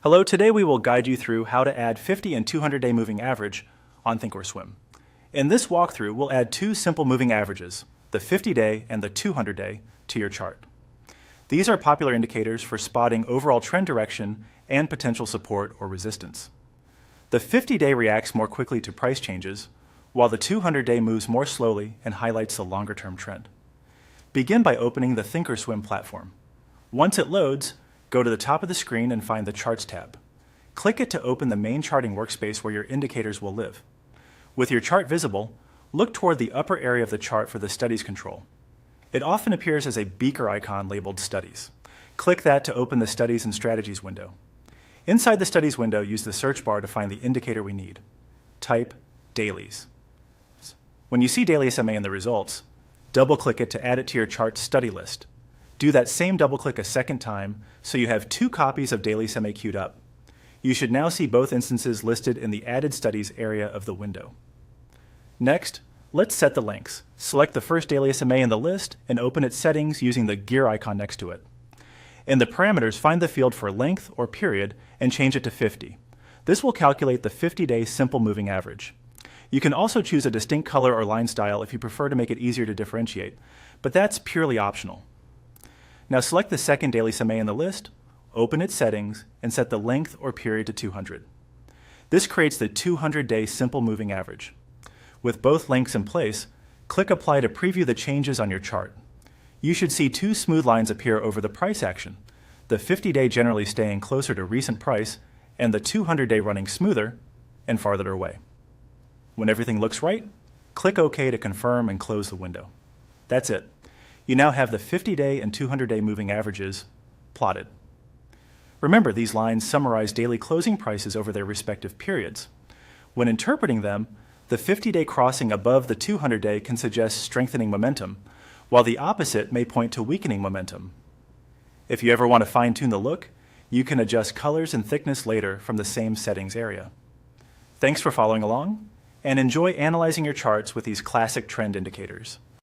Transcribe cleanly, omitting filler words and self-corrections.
Hello, today we will guide you through how to add 50 and 200-day moving average on Thinkorswim. In this walkthrough, we'll add two simple moving averages, the 50-day and the 200-day, to your chart. These are popular indicators for spotting overall trend direction and potential support or resistance. The 50-day reacts more quickly to price changes, while the 200-day moves more slowly and highlights the longer-term trend. Begin by opening the Thinkorswim platform. Once it loads, go to the top of the screen and find the Charts tab. Click it to open the main charting workspace where your indicators will live. With your chart visible, look toward the upper area of the chart for the Studies control. It often appears as a beaker icon labeled Studies. Click that to open the Studies and Strategies window. Inside the Studies window, use the search bar to find the indicator we need. Type Dailies. When you see Daily SMA in the results, double-click it to add it to your chart's study list. Do that same double-click a second time so you have two copies of Daily SMA queued up. You should now see both instances listed in the Added Studies area of the window. Next, let's set the lengths. Select the first Daily SMA in the list and open its settings using the gear icon next to it. In the parameters, find the field for length or period and change it to 50. This will calculate the 50-day simple moving average. You can also choose a distinct color or line style if you prefer to make it easier to differentiate, but that's purely optional. Now select the second Daily SMA in the list, open its settings, and set the length or period to 200. This creates the 200-day simple moving average. With both lengths in place, click Apply to preview the changes on your chart. You should see two smooth lines appear over the price action, the 50-day generally staying closer to recent price, and the 200-day running smoother and farther away. When everything looks right, click OK to confirm and close the window. That's it. You now have the 50-day and 200-day moving averages plotted. Remember, these lines summarize daily closing prices over their respective periods. When interpreting them, the 50-day crossing above the 200-day can suggest strengthening momentum, while the opposite may point to weakening momentum. If you ever want to fine-tune the look, you can adjust colors and thickness later from the same settings area. Thanks for following along, and enjoy analyzing your charts with these classic trend indicators.